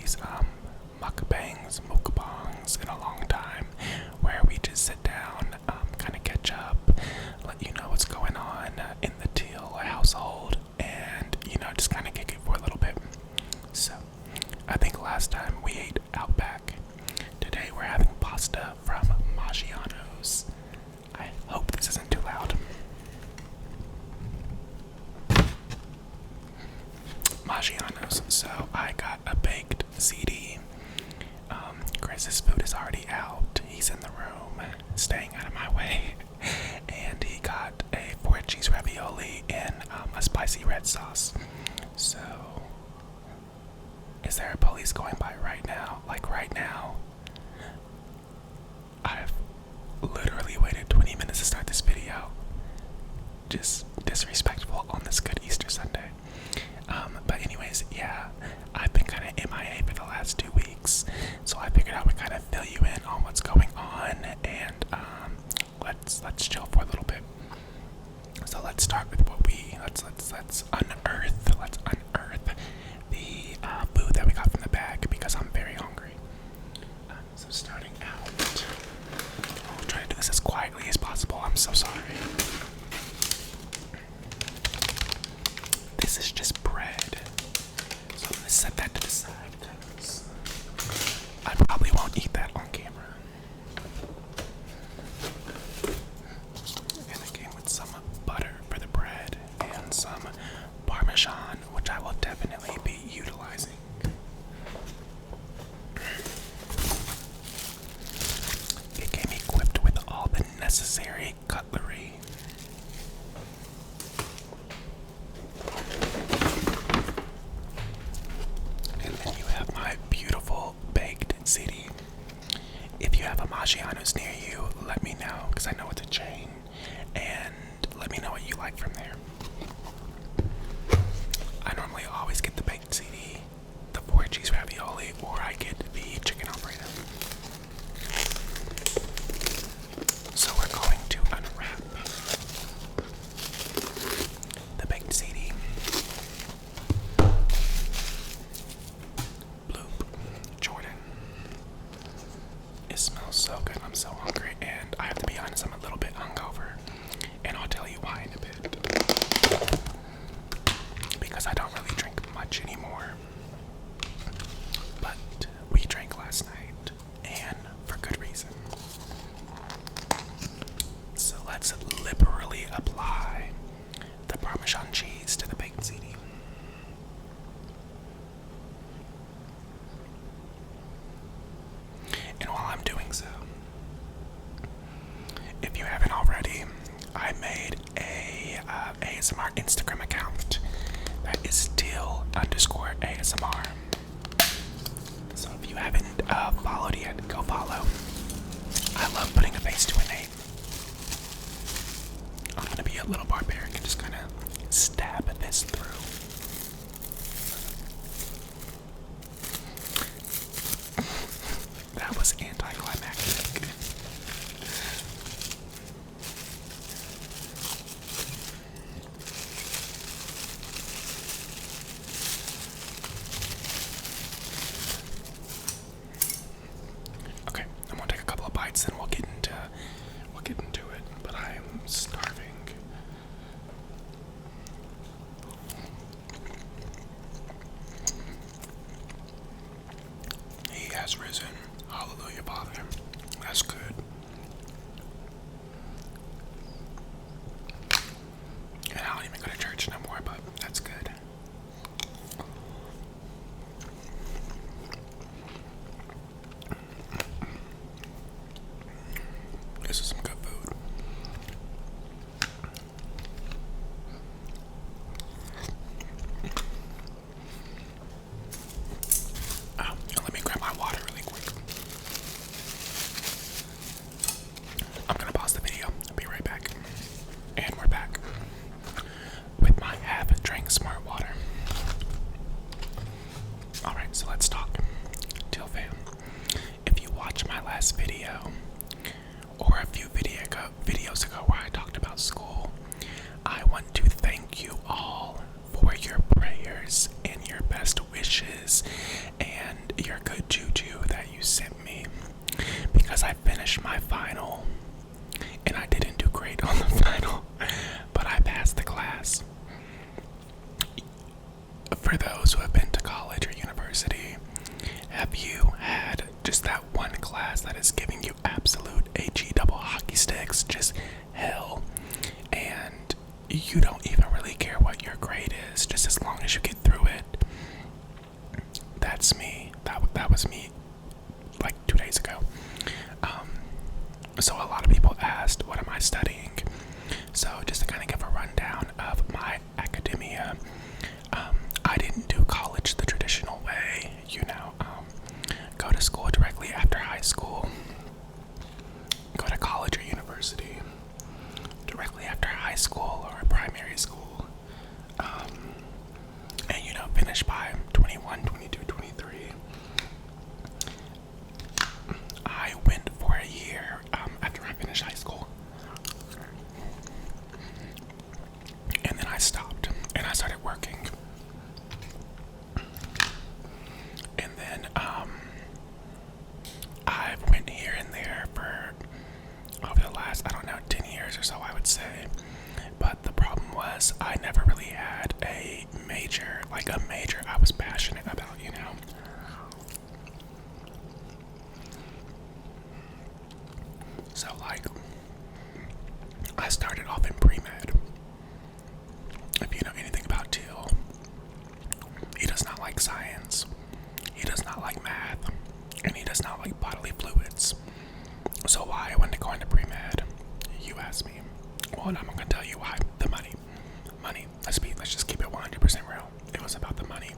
these mukbangs in a long time, where we just sit down, kind of catch up, let you know what's going on in the Teal household, and just kind of kick it for a little bit. So, I think last time we ate Outback. Today we're having pasta from Maggiano'S. I hope this isn't too loud. Maggiano'S. So I got a baked CD. Chris's food is already out. He's in the room, staying out of my way. And he got a 4 cheese ravioli in a spicy red sauce. So, is there a police going by right now? Like right now? I've literally waited 20 minutes to start this video. Just disrespectful on this good Easter Sunday. But anyways, yeah, I've been kind of MIA for the last 2 weeks, so I figured I would kind of fill you in on what's going on, and let's chill for a little bit. So let's start with what let's unearth the food that we got from the bag, because I'm very hungry. So starting out, I'll try to do this as quietly as possible. I'm so sorry. This is just bread, so I'm gonna set that to the side because I probably won't eat that on camera. And it came with some butter for the bread and some Parmesan, which I will definitely be utilizing. It came equipped with all the necessary cutlery. And then you have my beautiful baked ziti. If you have a Maggiano's near you, let me know, because I know it's a chain, and let me know what you like from there. I normally always get the baked ziti, the 4 cheese ravioli, or I get the chicken alfredo. So we're going to unwrap the baked ziti. Bloop. Jordan. It smells so good. I'm so hungry, and I have to be honest, I'm a little bit hungover, and I'll tell you why in a bit. Because I don't really drink much anymore. But we drank last night, and for good reason. So let's liberally apply the Parmesan cheese to the baked ziti. And while I'm doing so, if you haven't already, I made a ASMR Instagram account that is Teal_ASMR. So if you haven't followed yet, go follow. I love putting a face to a name. I'm gonna be a little barbaric and just kind of stab this through. That was anticlimactic. Okay, I'm gonna take a couple of bites and we'll get into it. But I am starving. He has risen. Hallelujah, Father. That's good. And I don't even go to church no more, but that's good. This is some good food. Let me grab my water really quick. I'm gonna pause the video. I'll be right back. And we're back with my half-drank smart water. Alright, so let's talk. Teal fam, if you watched my last video, or a few videos ago where I talked about school, I want to thank you all for your prayers and your best wishes and finish my final, and I didn't do great on the final, but I passed the class. For those who have been to college or university, have you had just that one class that is giving you absolute HE double hockey sticks, just hell, and you don't even really care what your grade is, just as long as you get through it? That's me. That was me like 2 days ago. So a lot of people asked, what am I studying? So just to kind of give a rundown of my academia, I didn't do college the traditional way, go to school directly after high school, go to college or university directly after high school or primary school, and finish by 21, 22, 23. I went for a year after I finished high school, and then I stopped and I started working. And then I've went here and there for over the last, 10 years or so, I would say. But the problem was I never really had a major I was passionate about, So I started off in pre-med. If you know anything about Teal, he does not like science, he does not like math, and he does not like bodily fluids. So why I wanted to go into pre-med, you ask me. Well, I'm going to tell you why. The money. Let's just keep it 100% real. It was about the money.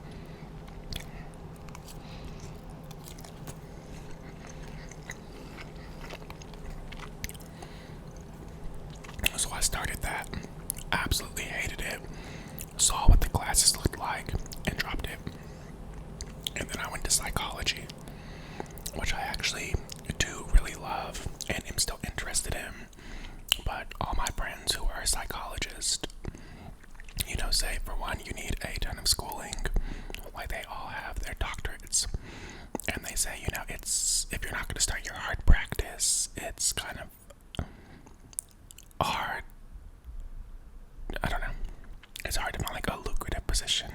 So I started that. Absolutely hated it. Saw what the classes looked like and dropped it. And then I went to psychology, which I actually do really love and am still interested in. But all my friends who are psychologists, say for one, you need a ton of schooling. Like they all have their doctorates. And they say, it's, if you're not going to start your hard practice, it's kind of hard. I don't know. It's hard to find a lucrative position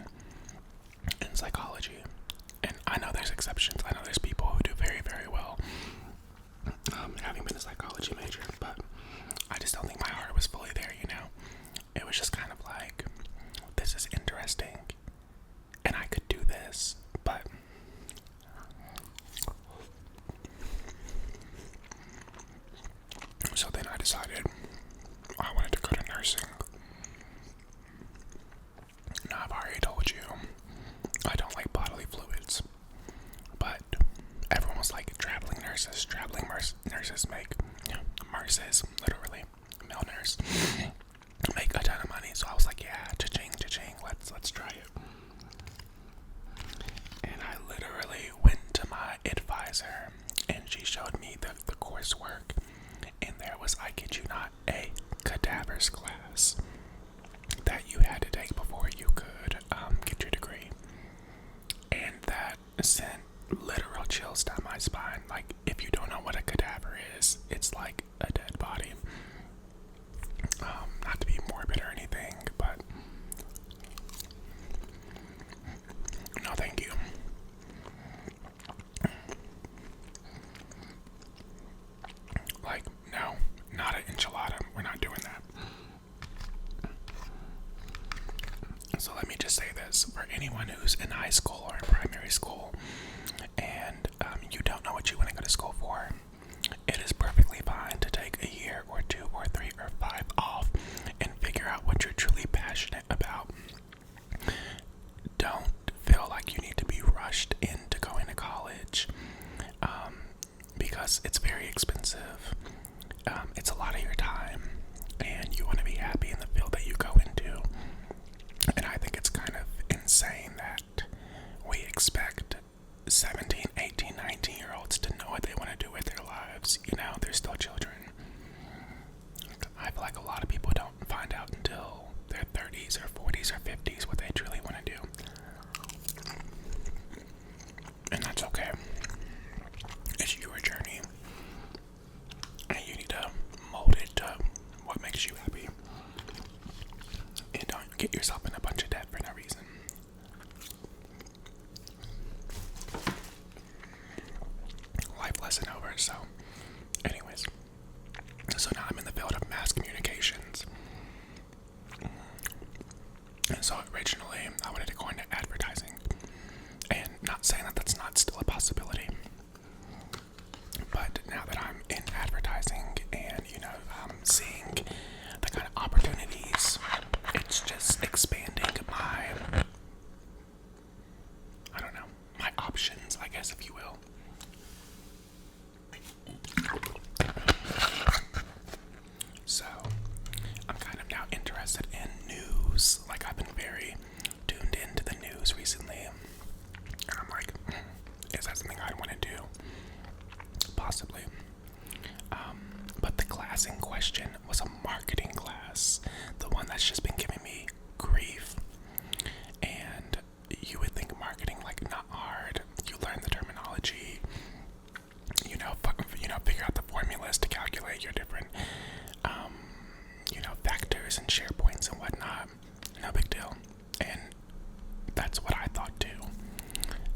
in psychology. And I know there's exceptions. I know there's people who do very, very well having been a psychology major, but I just don't think my heart was fully there, It was just kind of like, this is interesting, and I could do this, but so then I decided I wanted to go to nursing. Now, I've already told you, I don't like bodily fluids, but everyone was like, traveling nurses make, nurses, literally, male nurse, make a ton of money. So I was like, yeah, cha-ching, let's try it. And I literally went to my advisor, and she showed me the coursework, and there was, I kid you not, a cadavers class that you had to take before you could get your degree. And that sent literal chills down my spine. Like, if you don't know what a cadaver is, it's like a dead body. Not to be morbid or anything, but no thank you. Like, no, not an enchilada. We're not doing that. So let me just say this, for anyone who's in high school or in primary school, and you don't know what you want to go to school for, it is perfectly fine to take a year or 2 or 3 or 5 off and figure out what you're truly passionate about. Don't feel like you need to be rushed into going to college, because it's very expensive. It's a lot of your time, and you want to be happy in the field that you go into. And I think it's kind of insane that we expect 17, 18, 19-year-olds to know what they want to do with their lives. They're still children. I feel like a lot of people don't find out until their 30s or 40s or 50s what they truly want to do. And that's okay. It's your journey. questions, I guess, if you will. So, I'm kind of now interested in news. Like, I've been very tuned into the news recently. And I'm like, is that something I want to do? Possibly. But the class in question was a marketing class. The one that's just been giving me grief. And you would think marketing, like, not hard. You learn the terminology. Figure out the formulas to calculate your different, factors and share points and whatnot. No big deal. And that's what I thought too.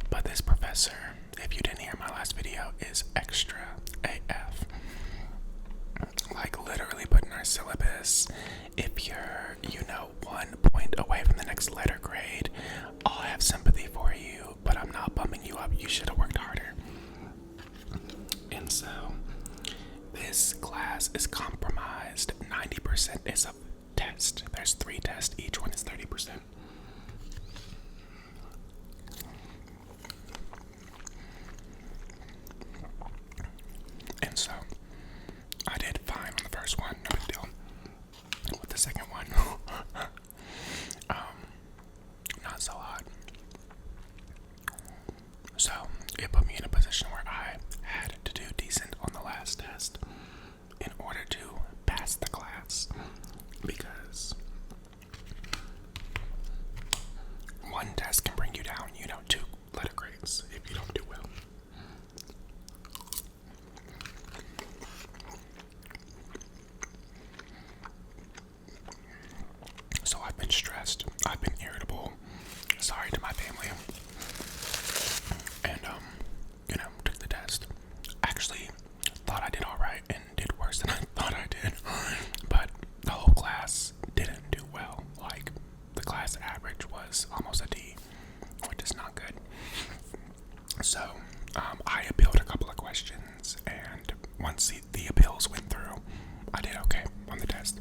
But this professor, if you didn't hear my last video, is extra AF. Like, literally putting our syllabus. If you're, 1 point away from the next letter grade, I'll have sympathy for you, but I'm not bumming you up. You should have worked harder. And so, this class is compromised. 90% is a test. There's 3 tests. Each one is 30%. And so, I did fine on the first one. No big deal. With the second one, not so hot. So, it put me in a position where I had to do decent on the last test in order to pass the class, because one test can bring you down, 2 letter grades if you don't do well. So I've been stressed, I've been irritable, sorry to my family, and took the test. Actually thought I did alright and did worse than I thought I did, but the whole class didn't do well. Like, the class average was almost a D, which is not good. So I appealed a couple of questions, and once the appeals went through, I did okay on the test.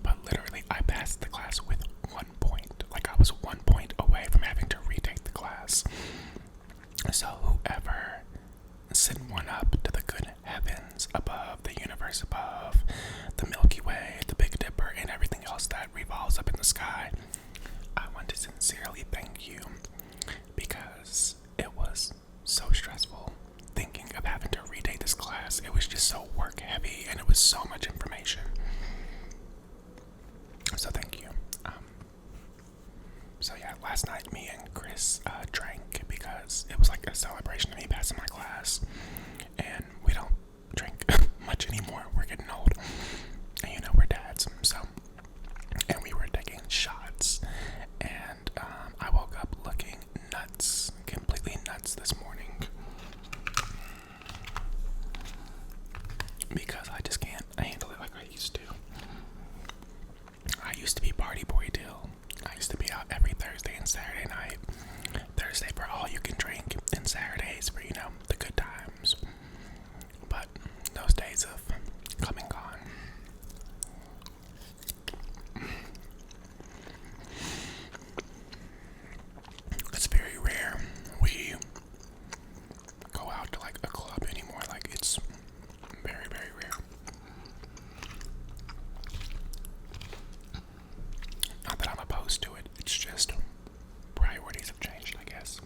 But literally, I passed the class with 1 point. Like, I was 1 point away from having to retake the class. So whoever sent one up to the good heavens above, the universe above, the Milky Way, the Big Dipper, and everything else that revolves up in the sky, I want to sincerely thank you, because it was so stressful thinking of having to retake this class. It was just so work heavy, and it was so much information. So thank you. So yeah, last night me and Chris drank, because it was like a celebration of me passing my class, and we don't drink much anymore. We're getting old, and we're dads. So, and we were taking shots, and I woke up looking nuts, completely nuts this morning, because I just can't handle it like I used to. I used to be party boy Teal. I used to be out every Thursday and Saturday night. Thursday for all you can drink, and Saturdays for, the good times. But those days have come and gone. It's very rare we go out to like a club anymore. Like, it's very, very rare. Not that I'm opposed to it, it's just priorities have changed, I guess.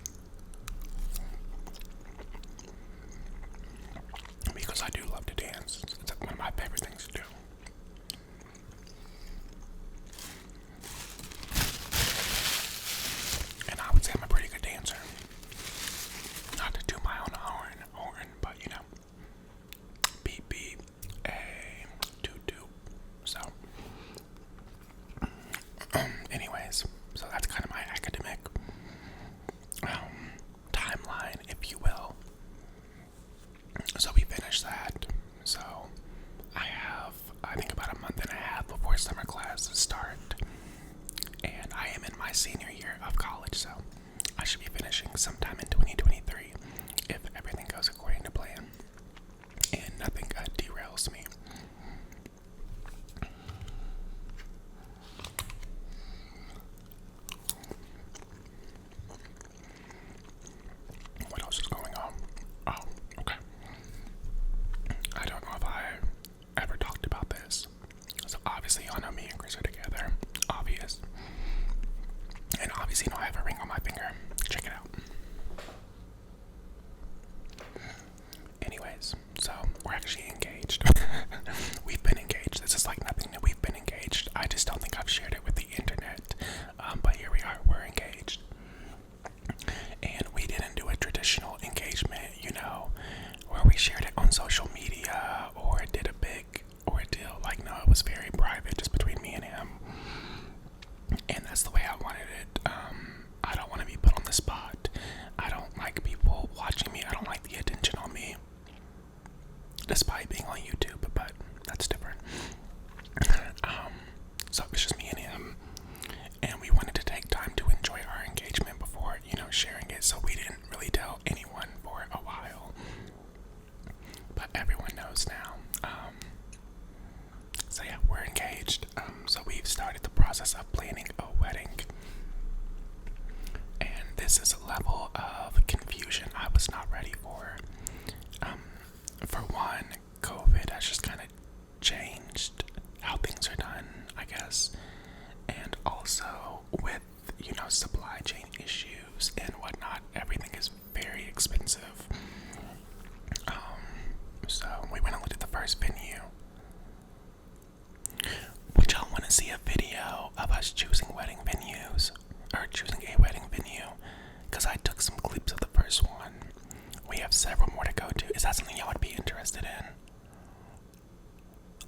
we have several more to go to. Is that something y'all would be interested in?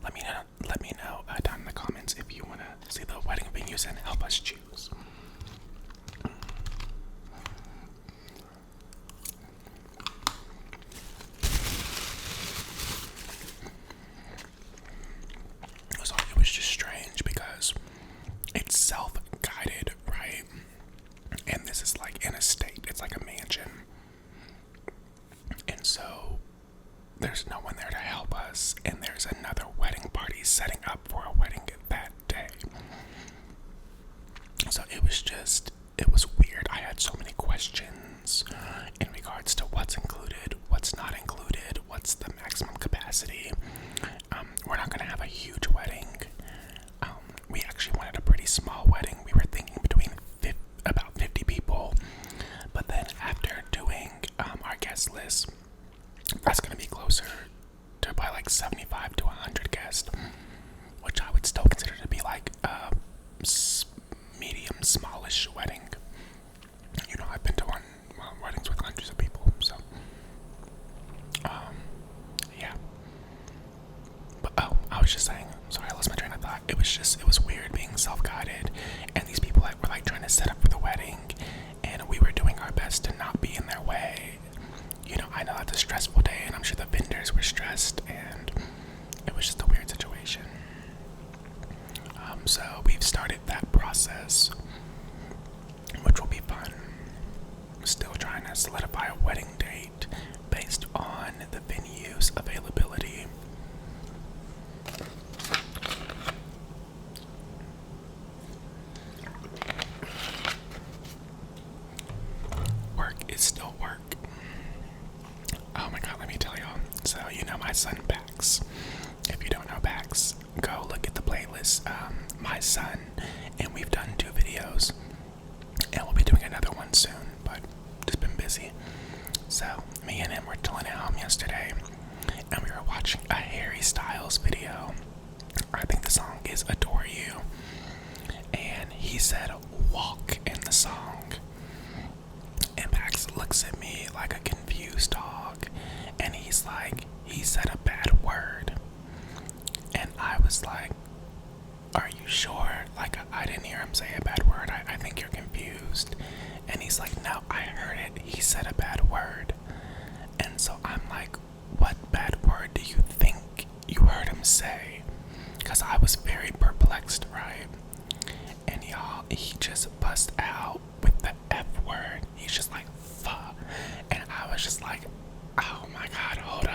Let me know. Let me know down in the comments if you want to see the wedding venues and help us choose. So it was just strange because it's self-guided, right? And this is like an estate. It's like a mansion. And so there's no one there to help us, and there's another wedding party setting up for a wedding that day. So it was weird. I had so many questions in regards to what's included, what's not included, what's the maximum capacity. We're not going to have a huge wedding. We actually wanted a pretty small wedding. We were thinking between about 50 people, but then after doing our guest list, that's going to be closer to probably like 75 to 100 guests, which I would still consider to be like a medium, smallish wedding. You know, I've been to weddings with hundreds of people, so yeah. But I was just saying, sorry, I lost my train of thought. It was weird being self-guided, and these people were like trying to set up for the wedding, and we were doing our best to not be in their way. You know, I know that's a stressful day, and I'm sure the vendors were stressed, and it was just a weird situation. So we've started that process, which will be fun. Still trying to solidify a wedding date based on the venue's availability. Work is still work. Oh my god, let me tell y'all. So, you know my son Pax. If you don't know Pax, go look at the playlist, My Son, and we've done 2 videos, and we'll be doing another one soon, but just been busy. So, me and him were chilling at home yesterday, and we were watching a Harry Styles video. I think the song is Adore You, and he said walk in the song, and Pax looks at me like a confused dog, and he's like, he said a bad word. And I was like, are you sure? Like, I didn't hear him say a bad word. I think you're confused. And he's like, no, I heard it. He said a bad word. And so I'm like, what bad word do you think you heard him say? Because I was very perplexed, right? And y'all, he just bust out with the F word. He's just like, fuck. And I was just like, oh my god, hold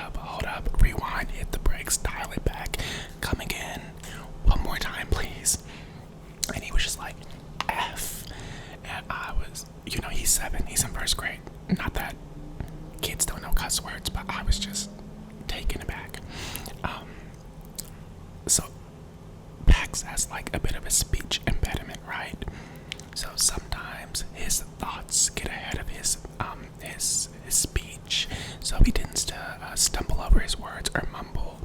up, rewind, hit the brakes, dial it back, come again, one more time, please. And he was just like, F. And I was, you know, he's 7, he's in 1st grade. Not that kids don't know cuss words, but I was just taken aback. So Pax has like a bit of a speech impediment, right? So sometimes his thoughts get ahead of his speech, so he tends to stumble over his words or mumble,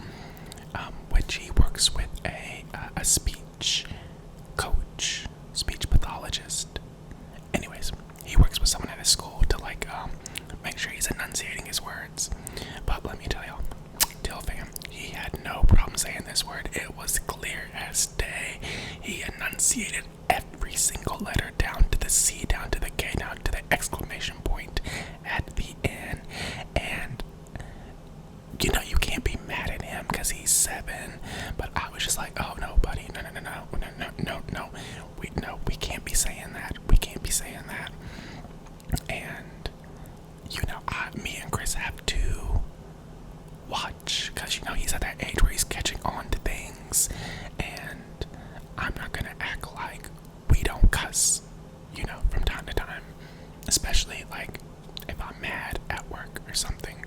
which he works with a speech coach, speech pathologist. Anyways, he works with someone at his school to like make sure he's enunciating his words. But let me tell y'all, Teal fam, he had no problem saying this word. It was clear as day. He enunciated every single letter down to the C, down to the K, down to the exclamation point at the end. And you know, you can't be mad at him because he's 7. But I was just like, oh no, buddy, no. We can't be saying that. We can't be saying that. And you know, me and Chris have to watch, because you know he's at that age where he's catching on to things, and I'm not gonna act like we don't cuss, you know, from time to time, especially like if I'm mad at work or something,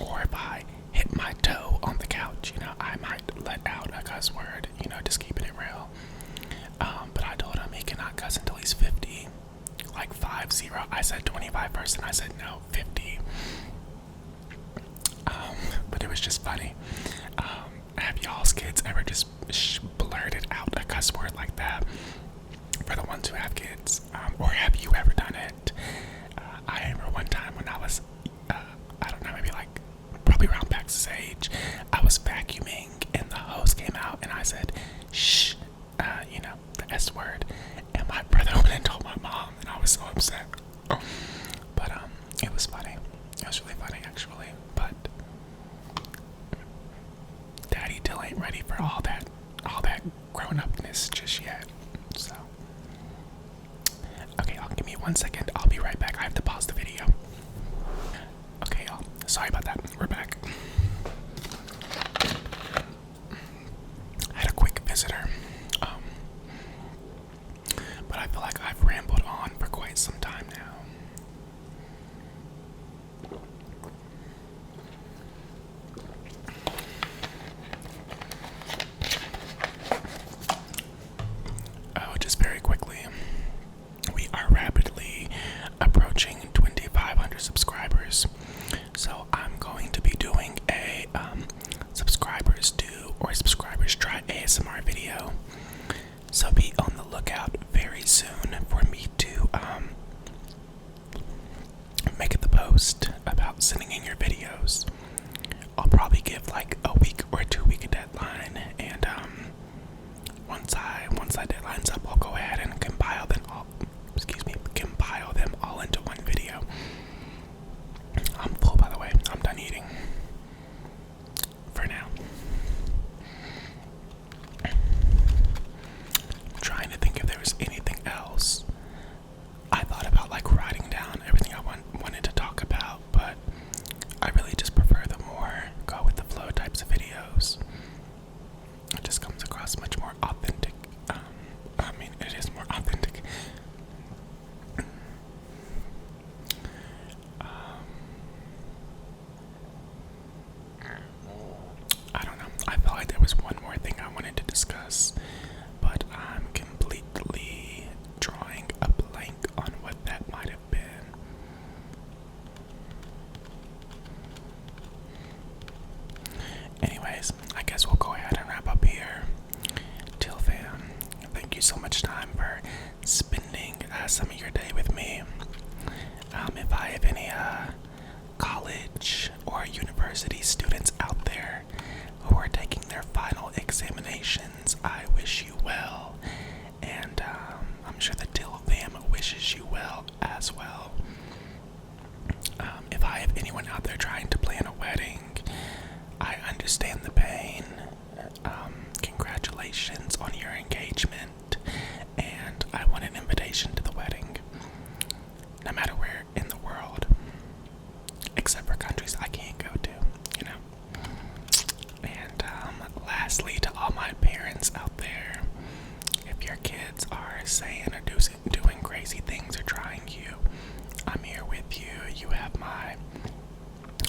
or if I hit my toe on the couch, you know, I might let out a cuss word, you know, just keeping it real. But I told him he cannot cuss until he's 50, like 50. I said 25 first, and I said no, 50. But it was just funny. Have y'all's kids ever just blurted out a cuss word like that? For the ones who have kids, or have you ever done it? I remember one time when I was was really funny actually, but Daddy Teal ain't ready for all that grown-upness just yet. So, okay, y'all, give me 1 second. I'll be right back. I have to pause the video. Okay, y'all. Sorry about that. We're back. I had a quick visitor. But I feel like I've rambled on for quite some time now. Oh, just very quickly. We are rapidly approaching 2,500 subscribers. So I'm going to be doing a subscribers do or subscribers try ASMR video. So be on the lookout very soon for me to make the post about sending in your videos. I'll probably give like a week or 2 week deadline, and once that deadline's up, I'll go ahead and compile them all into one video. I'm full, by the way. I'm done eating for now. I'm trying to think if there was anything else. I thought about like writing down everything I wanted to talk about, but I really just prefer the more go with the flow types of videos. It just comes across much more authentic. It is more authentic. I don't know. I felt like there was one more thing I wanted to discuss, but I'm completely drawing a blank on what that might have been. Anyways, I guess we'll go ahead and wrap up here. Teal fam, thank you so much time for spending some of your day with me. If I have any college or university students out there who are taking their final examinations, I wish you well, and I'm sure the Teal fam wishes you well as well. If I have anyone out there trying to plan a wedding, I understand the pain. Congratulations on your engagement, and I want an invitation to the wedding, no matter where in the world, except for countries I can't go to, you know. And lastly, to all my parents out there, if your kids are saying or doing crazy things or trying you, I'm here with you. You have my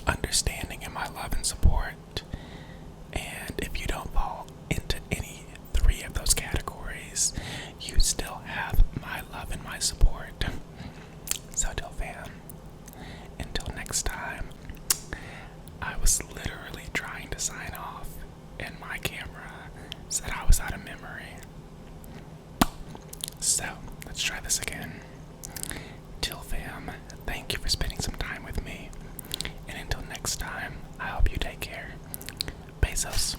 understanding and my love and support. And if you don't fall into any 3 of those categories, you still have my love and my support. So, Teal fam, until next time, I was literally trying to sign off, and my camera said I was out of memory. So, let's try this again. Teal fam, thank you for spending some time with me. And until next time, I hope you take care. Besos.